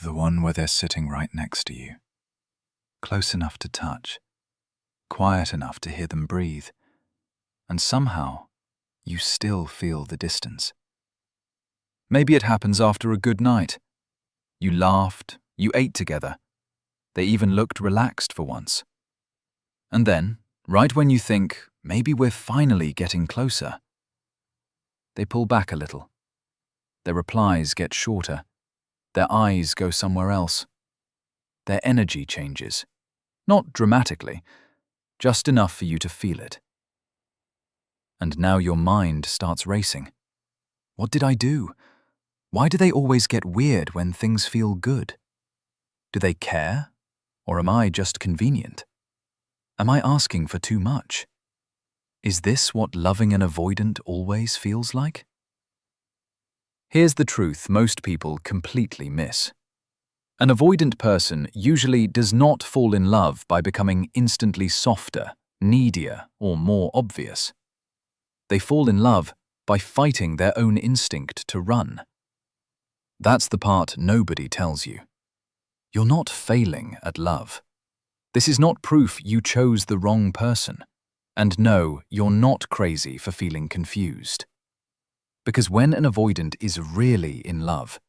The one where they're sitting right next to you, close enough to touch, quiet enough to hear them breathe, and somehow you still feel the distance. Maybe it happens after a good night. You laughed, you ate together. They even looked relaxed for once. And then, right when you think, maybe we're finally getting closer, they pull back a little. Their replies get shorter. Their eyes go somewhere else. Their energy changes. Not dramatically, just enough for you to feel it. And now your mind starts racing. What did I do? Why do they always get weird when things feel good? Do they care? Or am I just convenient? Am I asking for too much? Is this what loving an avoidant always feels like? Here's the truth most people completely miss. An avoidant person usually does not fall in love by becoming instantly softer, needier, or more obvious. They fall in love by fighting their own instinct to run. That's the part nobody tells you. You're not failing at love. This is not proof you chose the wrong person. And no, you're not crazy for feeling confused. Because when an avoidant is really in love,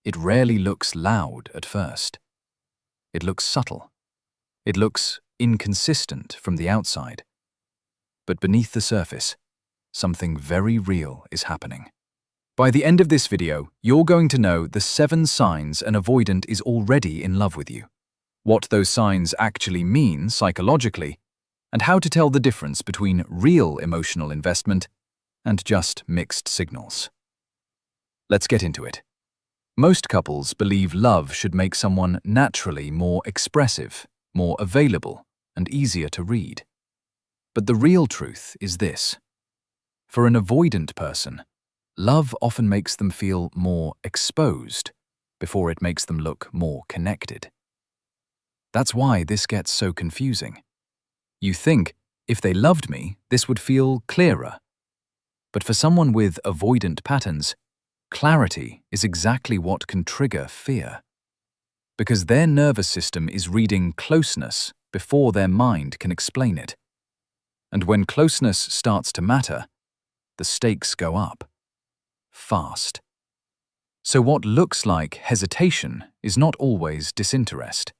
it rarely looks loud at first. It looks subtle. It looks inconsistent from the outside. But beneath the surface, something very real is happening. By the end of this video, you're going to know the 7 signs an avoidant is already in love with you, what those signs actually mean psychologically, and how to tell the difference between real emotional investment and just mixed signals. Let's get into it. Most couples believe love should make someone naturally more expressive, more available, and easier to read. But the real truth is this. For an avoidant person, love often makes them feel more exposed before it makes them look more connected. That's why this gets so confusing. You think, if they loved me, this would feel clearer. But for someone with avoidant patterns, clarity is exactly what can trigger fear. Because their nervous system is reading closeness before their mind can explain it. And when closeness starts to matter, the stakes go up. Fast. So what looks like hesitation is not always disinterest.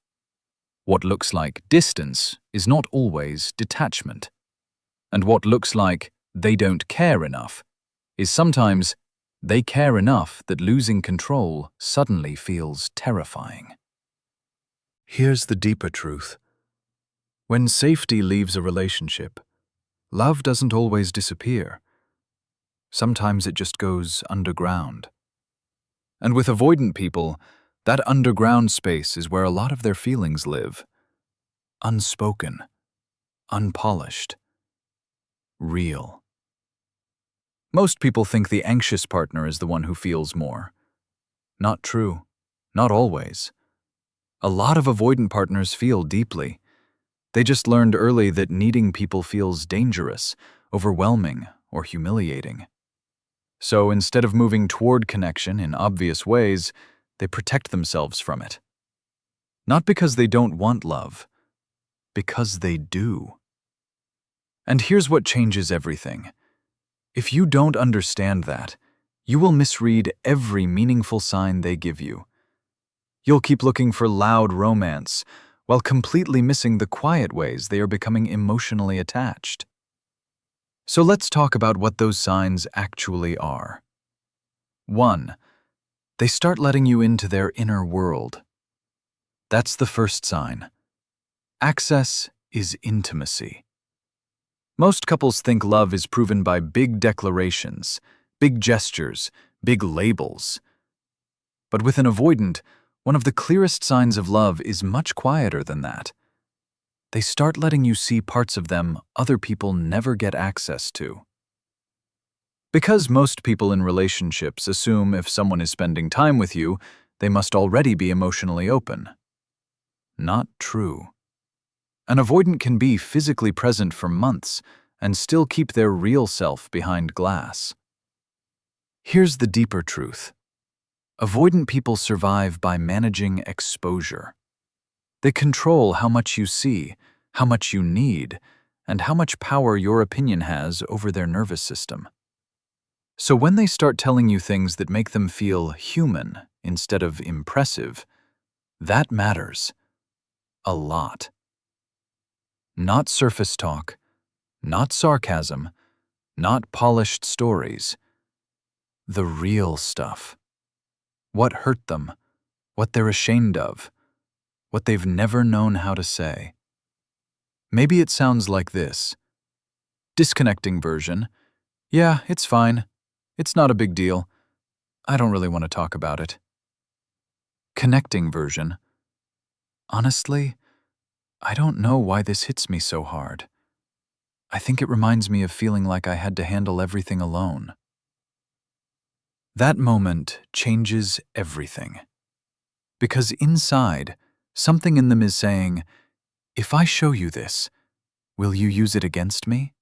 What looks like distance is not always detachment. And what looks like they don't care enough is sometimes they care enough that losing control suddenly feels terrifying. Here's the deeper truth. When safety leaves a relationship, love doesn't always disappear. Sometimes it just goes underground. And with avoidant people, that underground space is where a lot of their feelings live. Unspoken, unpolished, real. Most people think the anxious partner is the one who feels more. Not true. Not always. A lot of avoidant partners feel deeply. They just learned early that needing people feels dangerous, overwhelming, or humiliating. So instead of moving toward connection in obvious ways, they protect themselves from it. Not because they don't want love, because they do. And here's what changes everything. If you don't understand that, you will misread every meaningful sign they give you. You'll keep looking for loud romance, while completely missing the quiet ways they are becoming emotionally attached. So let's talk about what those signs actually are. 1. They start letting you into their inner world. That's the first sign. Access is intimacy. Most couples think love is proven by big declarations, big gestures, big labels. But with an avoidant, one of the clearest signs of love is much quieter than that. They start letting you see parts of them other people never get access to. Because most people in relationships assume if someone is spending time with you, they must already be emotionally open. Not true. An avoidant can be physically present for months and still keep their real self behind glass. Here's the deeper truth. Avoidant people survive by managing exposure. They control how much you see, how much you need, and how much power your opinion has over their nervous system. So when they start telling you things that make them feel human instead of impressive, that matters a lot. Not surface talk, not sarcasm, not polished stories. The real stuff. What hurt them, what they're ashamed of, what they've never known how to say. Maybe it sounds like this. Disconnecting version. Yeah, it's fine. It's not a big deal. I don't really want to talk about it. Connecting version. Honestly, I don't know why this hits me so hard. I think it reminds me of feeling like I had to handle everything alone. That moment changes everything. Because inside, something in them is saying, if I show you this, will you use it against me?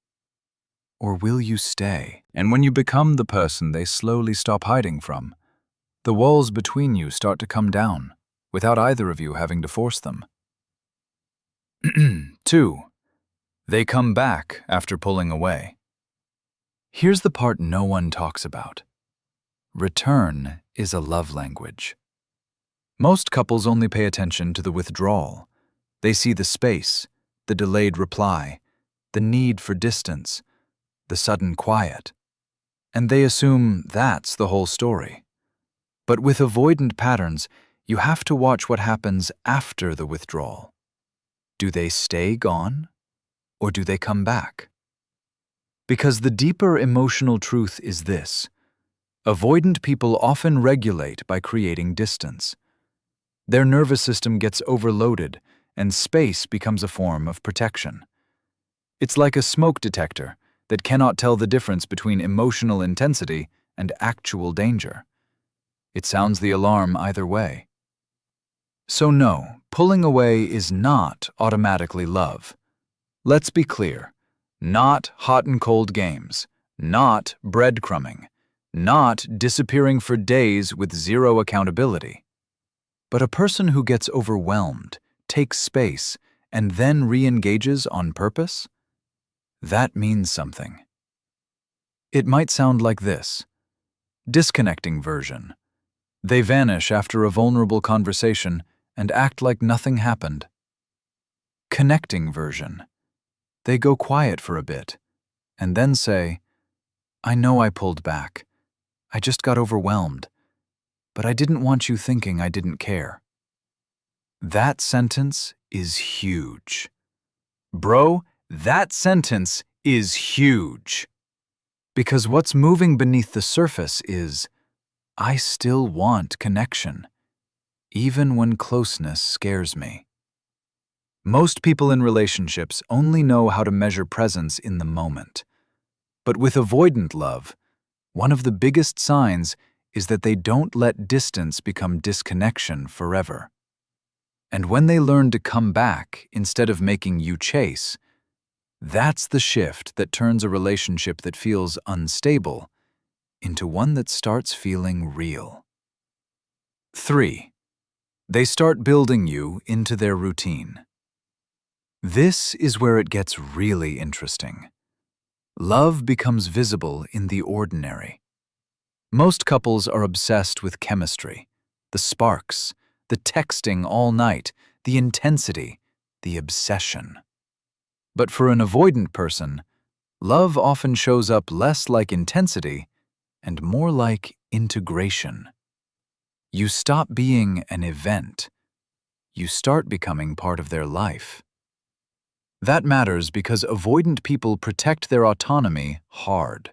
Or will you stay? And when you become the person they slowly stop hiding from, the walls between you start to come down, without either of you having to force them. 2. They come back after pulling away. Here's the part no one talks about. Return is a love language. Most couples only pay attention to the withdrawal. They see the space, the delayed reply, the need for distance, the sudden quiet, and they assume that's the whole story. But with avoidant patterns, you have to watch what happens after the withdrawal. Do they stay gone, or do they come back? Because the deeper emotional truth is this: avoidant people often regulate by creating distance. Their nervous system gets overloaded, and space becomes a form of protection. It's like a smoke detector that cannot tell the difference between emotional intensity and actual danger. It sounds the alarm either way. So no, pulling away is not automatically love. Let's be clear. Not hot and cold games, not breadcrumbing, not disappearing for days with zero accountability. But a person who gets overwhelmed, takes space, and then re-engages on purpose? That means something. It might sound like this. Disconnecting version. They vanish after a vulnerable conversation and act like nothing happened. Connecting version. They go quiet for a bit, and then say, I know I pulled back. I just got overwhelmed. But I didn't want you thinking I didn't care. That sentence is huge. Bro, that sentence is huge. Because what's moving beneath the surface is, I still want connection, even when closeness scares me. Most people in relationships only know how to measure presence in the moment. But with avoidant love, one of the biggest signs is that they don't let distance become disconnection forever. And when they learn to come back instead of making you chase, that's the shift that turns a relationship that feels unstable into one that starts feeling real. 3. They start building you into their routine. This is where it gets really interesting. Love becomes visible in the ordinary. Most couples are obsessed with chemistry, the sparks, the texting all night, the intensity, the obsession. But for an avoidant person, love often shows up less like intensity and more like integration. You stop being an event. You start becoming part of their life. That matters because avoidant people protect their autonomy hard.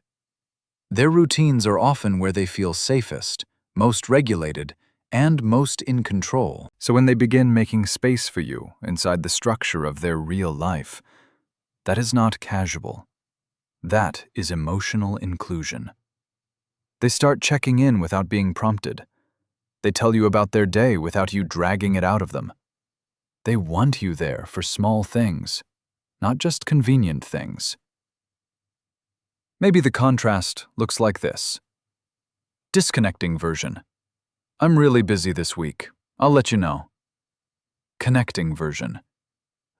Their routines are often where they feel safest, most regulated, and most in control. So when they begin making space for you inside the structure of their real life, that is not casual. That is emotional inclusion. They start checking in without being prompted. They tell you about their day without you dragging it out of them. They want you there for small things, not just convenient things. Maybe the contrast looks like this. Disconnecting version. I'm really busy this week. I'll let you know. Connecting version.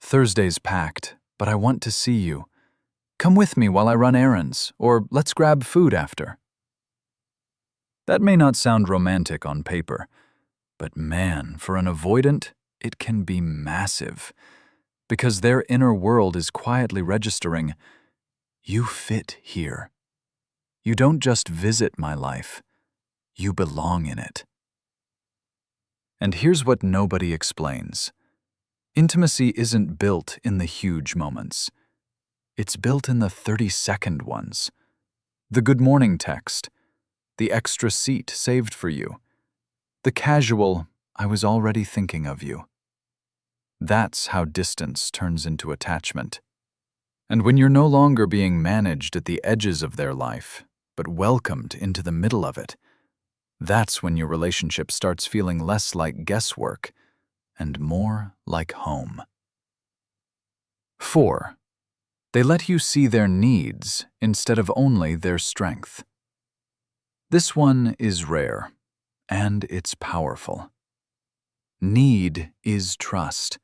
Thursday's packed, but I want to see you. Come with me while I run errands, or let's grab food after. That may not sound romantic on paper, but man, for an avoidant, it can be massive, because their inner world is quietly registering, you fit here. You don't just visit my life, you belong in it. And here's what nobody explains. Intimacy isn't built in the huge moments. It's built in the 30-second ones. The good morning text, the extra seat saved for you, the casual, I was already thinking of you. That's how distance turns into attachment. And when you're no longer being managed at the edges of their life, but welcomed into the middle of it, that's when your relationship starts feeling less like guesswork and more like home. 4. They let you see their needs instead of only their strength. This one is rare, and it's powerful. Need is trust.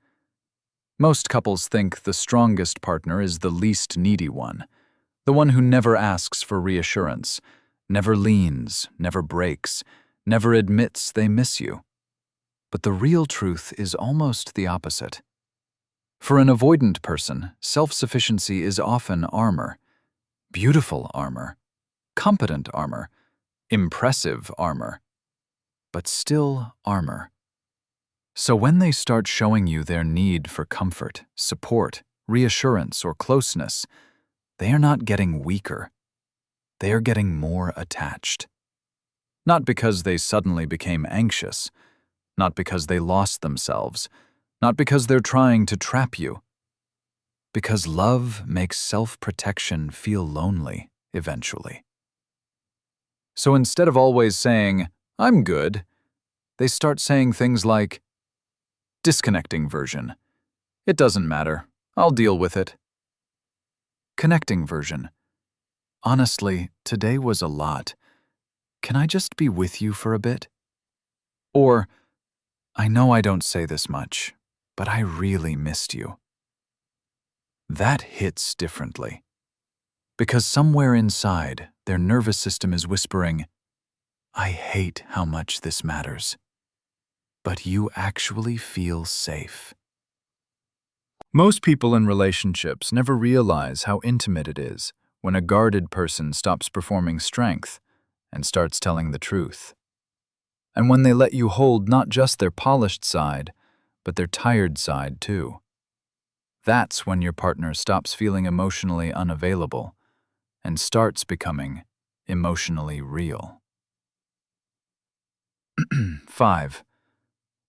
Most couples think the strongest partner is the least needy one, the one who never asks for reassurance, never leans, never breaks, never admits they miss you. But the real truth is almost the opposite. For an avoidant person, self-sufficiency is often armor, beautiful armor, competent armor, impressive armor, but still armor. So when they start showing you their need for comfort, support, reassurance, or closeness, they are not getting weaker. They are getting more attached. Not because they suddenly became anxious, not because they lost themselves, not because they're trying to trap you. Because love makes self-protection feel lonely eventually. So instead of always saying, I'm good, they start saying things like, disconnecting version. It doesn't matter. I'll deal with it. Connecting version. Honestly, today was a lot. Can I just be with you for a bit? Or, I know I don't say this much, but I really missed you. That hits differently. Because somewhere inside, their nervous system is whispering, I hate how much this matters. But you actually feel safe. Most people in relationships never realize how intimate it is when a guarded person stops performing strength and starts telling the truth. And when they let you hold not just their polished side, but their tired side too. That's when your partner stops feeling emotionally unavailable and starts becoming emotionally real. 5.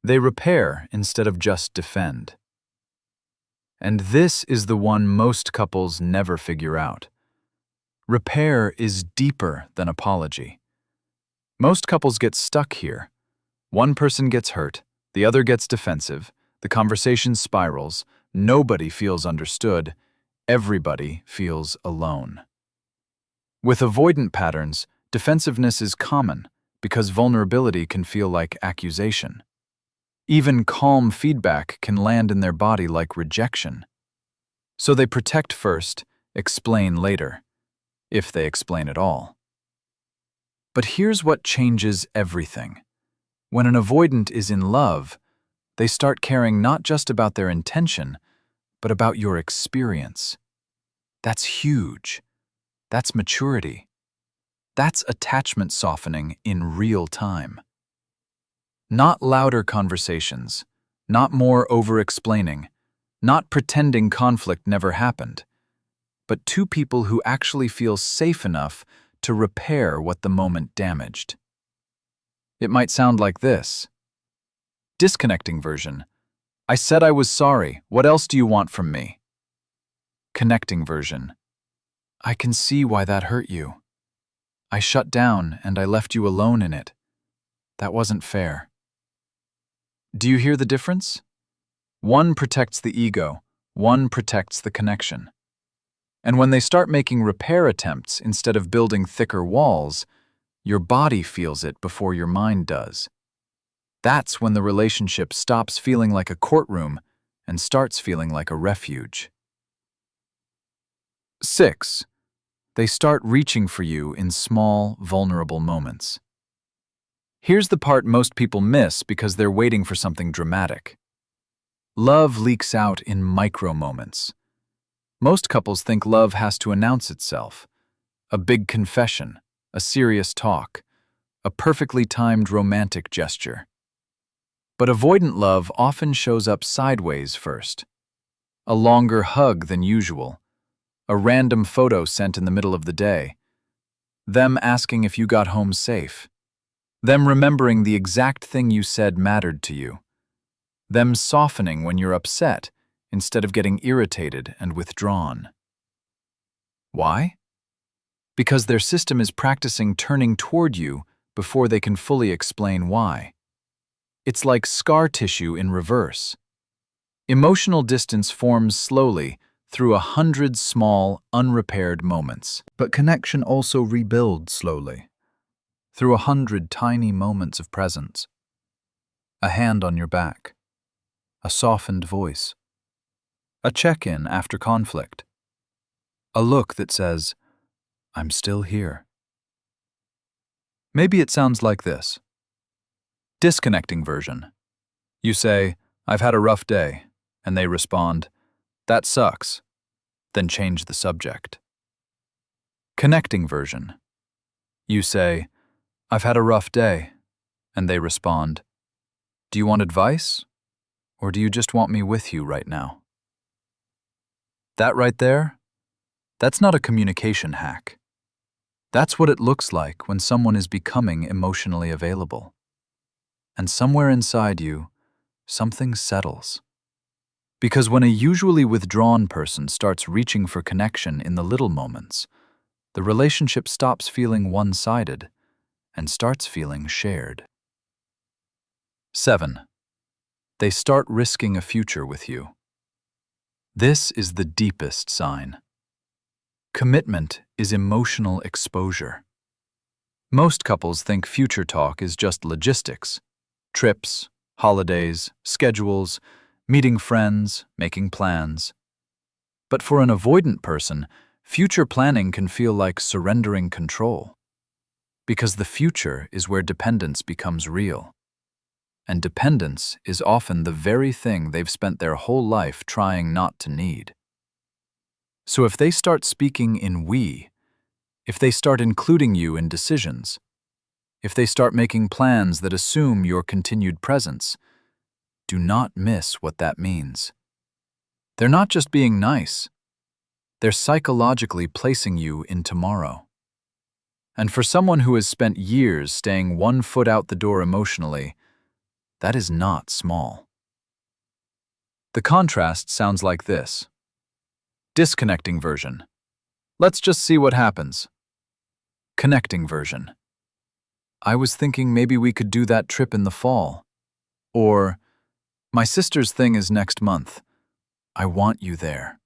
They repair instead of just defend. And this is the one most couples never figure out. Repair is deeper than apology. Most couples get stuck here. One person gets hurt, the other gets defensive, the conversation spirals, nobody feels understood, everybody feels alone. With avoidant patterns, defensiveness is common because vulnerability can feel like accusation. Even calm feedback can land in their body like rejection. So they protect first, explain later, if they explain at all. But here's what changes everything. When an avoidant is in love, they start caring not just about their intention, but about your experience. That's huge. That's maturity. That's attachment softening in real time. Not louder conversations, not more over-explaining, not pretending conflict never happened, but two people who actually feel safe enough to repair what the moment damaged. It might sound like this. Disconnecting version. I said I was sorry. What else do you want from me? Connecting version. I can see why that hurt you. I shut down and I left you alone in it. That wasn't fair. Do you hear the difference? One protects the ego, one protects the connection. And when they start making repair attempts instead of building thicker walls, your body feels it before your mind does. That's when the relationship stops feeling like a courtroom and starts feeling like a refuge. 6. They start reaching for you in small, vulnerable moments. Here's the part most people miss because they're waiting for something dramatic. Love leaks out in micro moments. Most couples think love has to announce itself. A big confession, a serious talk, a perfectly timed romantic gesture. But avoidant love often shows up sideways first. A longer hug than usual, a random photo sent in the middle of the day, them asking if you got home safe, them remembering the exact thing you said mattered to you, them softening when you're upset instead of getting irritated and withdrawn. Why? Because their system is practicing turning toward you before they can fully explain why. It's like scar tissue in reverse. Emotional distance forms slowly through 100 small, unrepaired moments. But connection also rebuilds slowly, through 100 tiny moments of presence. A hand on your back, a softened voice, a check-in after conflict, a look that says, "I'm still here." Maybe it sounds like this. Disconnecting version. You say, "I've had a rough day," and they respond, "That sucks," then change the subject. Connecting version. You say, "I've had a rough day," and they respond, "Do you want advice, or do you just want me with you right now?" That right there, that's not a communication hack. That's what it looks like when someone is becoming emotionally available. And somewhere inside you, something settles. Because when a usually withdrawn person starts reaching for connection in the little moments, the relationship stops feeling one-sided and starts feeling shared. 7. They start risking a future with you. This is the deepest sign. Commitment is emotional exposure. Most couples think future talk is just logistics, trips, holidays, schedules, meeting friends, making plans. But for an avoidant person, future planning can feel like surrendering control. Because the future is where dependence becomes real. And dependence is often the very thing they've spent their whole life trying not to need. So if they start speaking in we, if they start including you in decisions, if they start making plans that assume your continued presence, do not miss what that means. They're not just being nice. They're psychologically placing you in tomorrow. And for someone who has spent years staying 1 foot out the door emotionally, that is not small. The contrast sounds like this. Disconnecting version. Let's just see what happens. Connecting version. I was thinking maybe we could do that trip in the fall. Or, my sister's thing is next month. I want you there.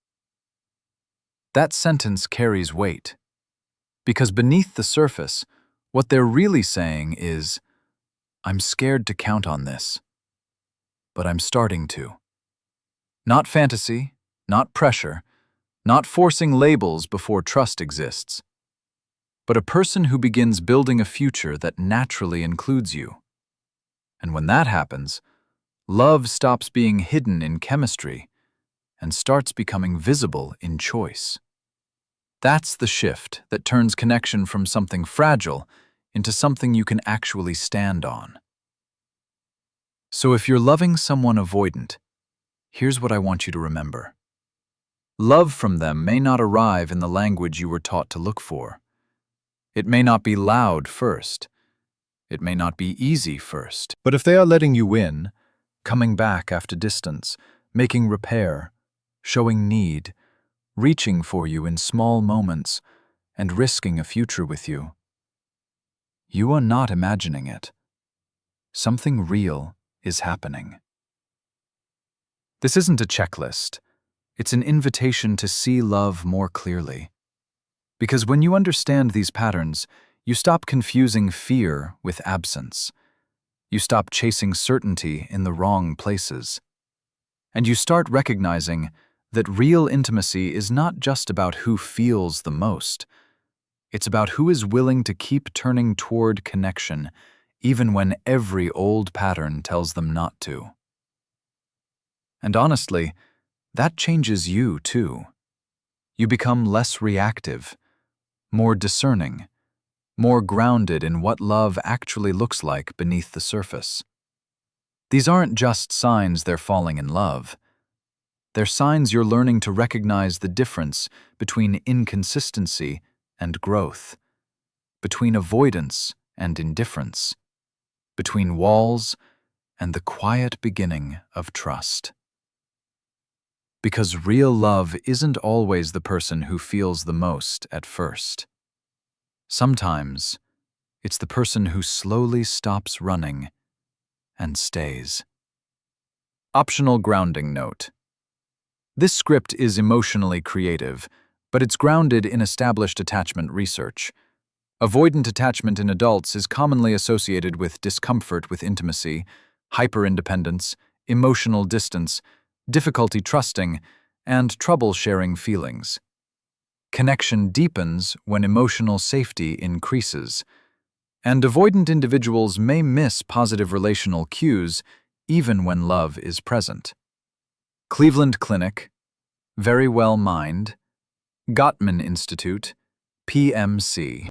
That sentence carries weight. Because beneath the surface, what they're really saying is, I'm scared to count on this, but I'm starting to. Not fantasy, not pressure, not forcing labels before trust exists, but a person who begins building a future that naturally includes you. And when that happens, love stops being hidden in chemistry and starts becoming visible in choice. That's the shift that turns connection from something fragile into something you can actually stand on. So if you're loving someone avoidant, here's what I want you to remember. Love from them may not arrive in the language you were taught to look for. It may not be loud first. It may not be easy first. But if they are letting you in, coming back after distance, making repair, showing need, reaching for you in small moments, and risking a future with you, you are not imagining it. Something real is happening. This isn't a checklist. It's an invitation to see love more clearly. Because when you understand these patterns, you stop confusing fear with absence. You stop chasing certainty in the wrong places. And you start recognizing that real intimacy is not just about who feels the most. It's about who is willing to keep turning toward connection, even when every old pattern tells them not to. And honestly, that changes you too. You become less reactive, more discerning, more grounded in what love actually looks like beneath the surface. These aren't just signs they're falling in love. They're signs you're learning to recognize the difference between inconsistency and growth, between avoidance and indifference, between walls and the quiet beginning of trust. Because real love isn't always the person who feels the most at first. Sometimes, it's the person who slowly stops running and stays. Optional grounding note. This script is emotionally creative, but it's grounded in established attachment research. Avoidant attachment in adults is commonly associated with discomfort with intimacy, hyperindependence, emotional distance, difficulty trusting, and trouble sharing feelings. Connection deepens when emotional safety increases, and avoidant individuals may miss positive relational cues even when love is present. Cleveland Clinic, Very Well Mind, Gottman Institute, PMC.